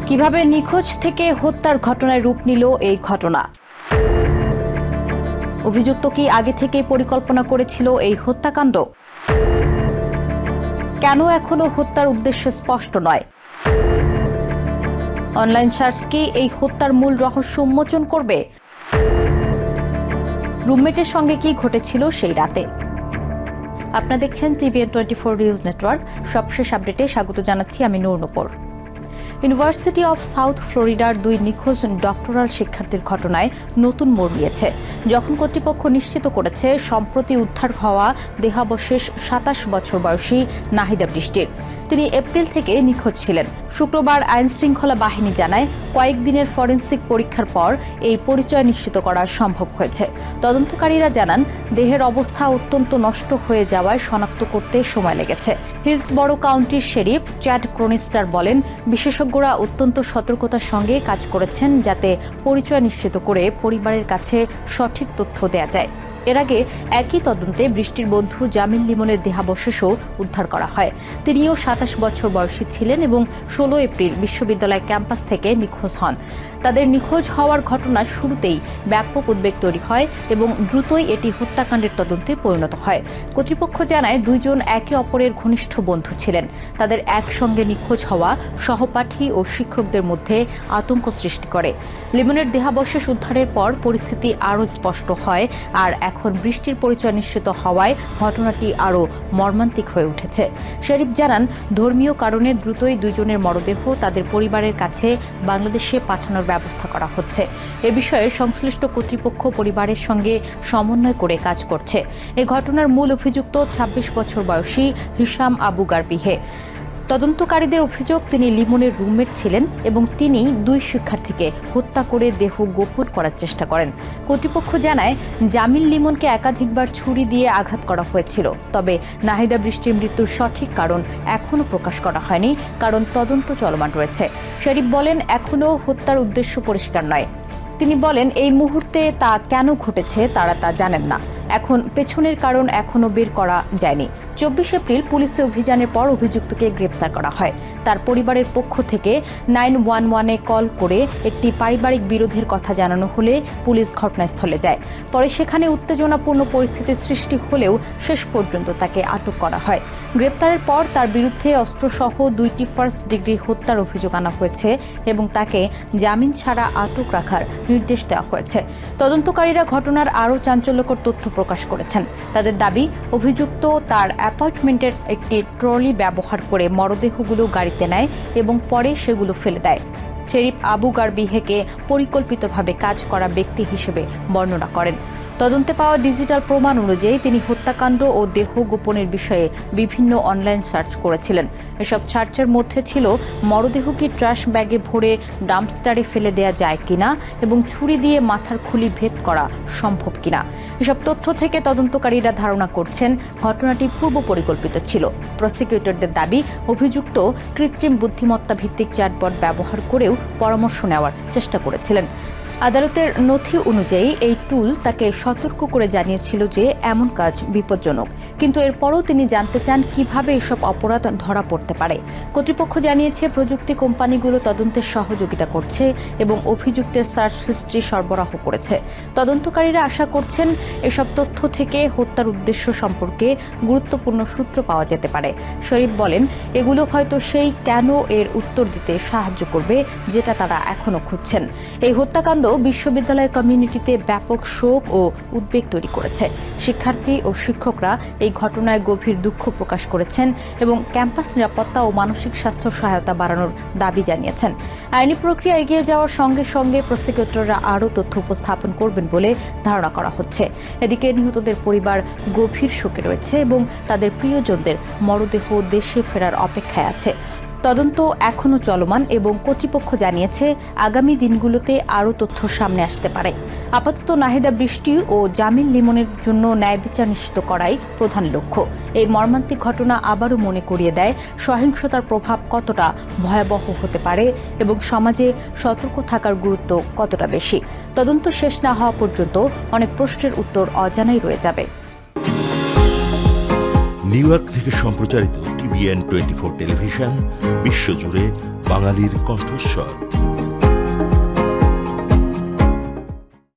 কিভাবে নিখোঁজ থেকে হত্যার ঘটনায় রূপ নিল এই ঘটনা? অভিযুক্ত কি আগে থেকে পরিকল্পনা করেছিল এই হত্যাকাণ্ড? কেন এখনো হত্যার উদ্দেশ্য স্পষ্ট নয়? অনলাইন সার্চ কি এই হত্যার মূল রহস্য উন্মোচন করবে? রুমমেটের সঙ্গে কি ঘটেছিল সেই রাতে? আপনারা দেখছেন TVN 24 নিউজ নেটওয়ার্ক। সবশেষ আপডেটে স্বাগত জানাচ্ছি আমি নূর। ইউনিভার্সিটি অব সাউথ ফ্লোরিডার 2 নিখোঁজ ডক্টরাল শিক্ষার্থীর ঘটনায় নতুন মোড় নিয়েছে। যখন কর্তৃপক্ষ নিশ্চিত করেছে সম্প্রতি উদ্ধার হওয়া দেহাবশেষ 27 বছর বয়সী নাহিদা বৃষ্টির। তিনি এপ্রিল থেকে নিখোঁজ ছিলেন। শুক্রবার আইনশৃঙ্খলা বাহিনী জানায় কয়েকদিনের ফরেনসিক পরীক্ষার পর এই পরিচয় নিশ্চিত করা সম্ভব হয়েছে। তদন্তকারীরা জানান দেহের অবস্থা অত্যন্ত নষ্ট হয়ে যাওয়ায় শনাক্ত করতে সময় লেগেছে। হিলসবরো কাউন্টির শেরিফ চ্যাড ক্রনিস্টার বলেন, বিশেষজ্ঞরা অত্যন্ত সতর্কতার সঙ্গে কাজ করেছেন যাতে পরিচয় নিশ্চিত করে পরিবারের কাছে সঠিক তথ্য দেয়া যায়। এর আগে একই তদন্তে বৃষ্টির বন্ধু জামিল লিমনের দেহাবশেষও উদ্ধার করা হয়। তিনিও 27 বছর বয়সী ছিলেন এবং 16 এপ্রিল বিশ্ববিদ্যালয় ক্যাম্পাস থেকে নিখোঁজ হন। তাদের নিখোঁজ হওয়ার ঘটনা শুরুতেই ব্যাপক উদ্বেগ তৈরি হয় এবং দ্রুতই এটি হত্যাকাণ্ডের তদন্তে পরিণত হয়। কর্তৃপক্ষ জানায় দুইজন একে অপরের ঘনিষ্ঠ বন্ধু ছিলেন। তাদের একসঙ্গে নিখোঁজ হওয়া সহপাঠী ও শিক্ষকদের মধ্যে আতঙ্ক সৃষ্টি করে। লিমনের দেহাবশেষ উদ্ধারের পর পরিস্থিতি আরও স্পষ্ট হয়, আর এখন বৃষ্টির পরিচয় নিশ্চিত হওয়ায় ঘটনাটি আরও মর্মান্তিক হয়ে উঠেছে। শেরিফ জানান, ধর্মীয় কারণে দ্রুতই দুজনের মরদেহ তাদের পরিবারের কাছে বাংলাদেশে পাঠানোর ব্যবস্থা করা হচ্ছে। এ বিষয়ে সংশ্লিষ্ট কর্তৃপক্ষ পরিবারের সঙ্গে সমন্বয় করে কাজ করছে। এ ঘটনার মূল অভিযুক্ত 26 বছর বয়সী হিশাম আবু গারবিহে। তদন্তকারীদের অভিযোগ, তিনি লিমনের রুমমেট ছিলেন এবং তিনি 2 শিক্ষার্থীকে হত্যা করে দেহ গোপন করার চেষ্টা করেন। কর্তৃপক্ষ জানায় জামিল লিমনকে একাধিকবার ছুরি দিয়ে আঘাত করা হয়েছিল। তবে নাহিদা বৃষ্টির মৃত্যুর সঠিক কারণ এখনও প্রকাশ করা হয়নি, কারণ তদন্ত চলমান রয়েছে। শেরিফ বলেন, এখনও হত্যার উদ্দেশ্য পরিষ্কার নয়। তিনি বলেন, এই মুহূর্তে তা কেন ঘটেছে তারা তা জানেন না। এখন পেছনের কারণ এখনও বের করা যায়নি। 24 এপ্রিল পুলিশের অভিযানের পর অভিযুক্তকে গ্রেপ্তার করা হয়। তার পরিবারের পক্ষ থেকে 911-এ কল করে একটি পারিবারিক বিরোধের কথা জানানো হলে পুলিশ ঘটনাস্থলে যায়। পরে সেখানে উত্তেজনাপূর্ণ পরিস্থিতির সৃষ্টি হলেও শেষ পর্যন্ত তাকে আটক করা হয়। গ্রেপ্তারের পর তার বিরুদ্ধে অস্ত্রসহ 2টি ফার্স্ট ডিগ্রি হত্যার অভিযোগ আনা হয়েছে এবং তাকে জামিন ছাড়া আটক রাখার নির্দেশ দেওয়া হয়েছে। তদন্তকারীরা ঘটনার আরও চাঞ্চল্যকর তথ্য প্রকাশ করেছেন। তাদের দাবি, অভিযুক্ত তার অ্যাপার্টমেন্টের একটি ট্রলি ব্যবহার করে মরদেহগুলো গাড়িতে নেয় এবং পরে সেগুলো ফেলে দেয়। শেরিফ আবু গারবিহেকে পরিকল্পিতভাবে কাজ করা ব্যক্তি হিসেবে বর্ণনা করেন। তদন্তে পাওয়া ডিজিটাল প্রমাণ অনুযায়ী তিনি হত্যাকাণ্ড ও দেহ গোপনের বিষয়ে বিভিন্ন অনলাইন সার্চ করেছিলেন। এসব সার্চের মধ্যে ছিল মরদেহ কি ট্রাশ ব্যাগে ভরে ডাম্পস্টারে ফেলে দেয়া যায় কিনা এবং ছুরি দিয়ে মাথার খুলি ভেদ করা সম্ভব কিনা। এসব তথ্য থেকে তদন্তকারীরা ধারণা করছেন ঘটনাটি পূর্ব পরিকল্পিত ছিল। প্রসিকিউটরদের দাবি, অভিযুক্ত কৃত্রিম বুদ্ধিমত্তা ভিত্তিক চ্যাটবট ব্যবহার করেও পরামর্শ নেওয়ার চেষ্টা করেছিলেন। আদালতের নথি অনুযায়ী এই টুল তাকে সতর্ক করে জানিয়েছিল যে এমন কাজ বিপজ্জনক, কিন্তু এরপরও তিনি জানতে চান কিভাবে এসব অপরাধ ধরা পড়তে পারে। কর্তৃপক্ষ জানিয়েছে প্রযুক্তি কোম্পানিগুলো তদন্তের সহযোগিতা করছে এবং অভিযুক্তের সার্চ হিস্ট্রি সরবরাহ করেছে। তদন্তকারীরা আশা করছেন এসব তথ্য থেকে হত্যার উদ্দেশ্য সম্পর্কে গুরুত্বপূর্ণ সূত্র পাওয়া যেতে পারে। শরীফ বলেন, এগুলো হয়তো সেই কেন এর উত্তর দিতে সাহায্য করবে যেটা তারা এখনও খুঁজছেন। এই হত্যাকাণ্ড বিশ্ববিদ্যালয় কমিউনিটিতে ব্যাপক শোক ও উদ্বেগ তৈরি করেছে। শিক্ষার্থী ও শিক্ষকরা এই ঘটনায় গভীর দুঃখ প্রকাশ করেছেন এবং ক্যাম্পাস নিরাপত্তা ও মানসিক স্বাস্থ্য সহায়তা বাড়ানোর দাবি জানিয়েছেন। আইনি প্রক্রিয়া এগিয়ে যাওয়ার সঙ্গে সঙ্গে প্রসিকিউটররা আরও তথ্য উপস্থাপন করবেন বলে ধারণা করা হচ্ছে। এদিকে নিহতদের পরিবার গভীর শোকে রয়েছে এবং তাদের প্রিয়জনদের মরদেহ দেশে ফেরার অপেক্ষায় আছে। তদন্ত এখনও চলমান এবং কর্তৃপক্ষ জানিয়েছে আগামী দিনগুলোতে আরও তথ্য সামনে আসতে পারে। আপাতত নাহিদা বৃষ্টি ও জামিল লিমনের জন্য ন্যায় বিচার নিশ্চিত করাই প্রধান লক্ষ্য। এই মর্মান্তিক ঘটনা আবারও মনে করিয়ে দেয় সহিংসতার প্রভাব কতটা ভয়াবহ হতে পারে এবং সমাজে সতর্ক থাকার গুরুত্ব কতটা বেশি। তদন্ত শেষ না হওয়া পর্যন্ত অনেক প্রশ্নের উত্তর অজানাই রয়ে যাবে। নিউ ইয়র্ক থেকে সম্প্রচারিত TVN 24 টেলিভিশন বিশ্বজুড়ে বাঙালির কণ্ঠস্বর।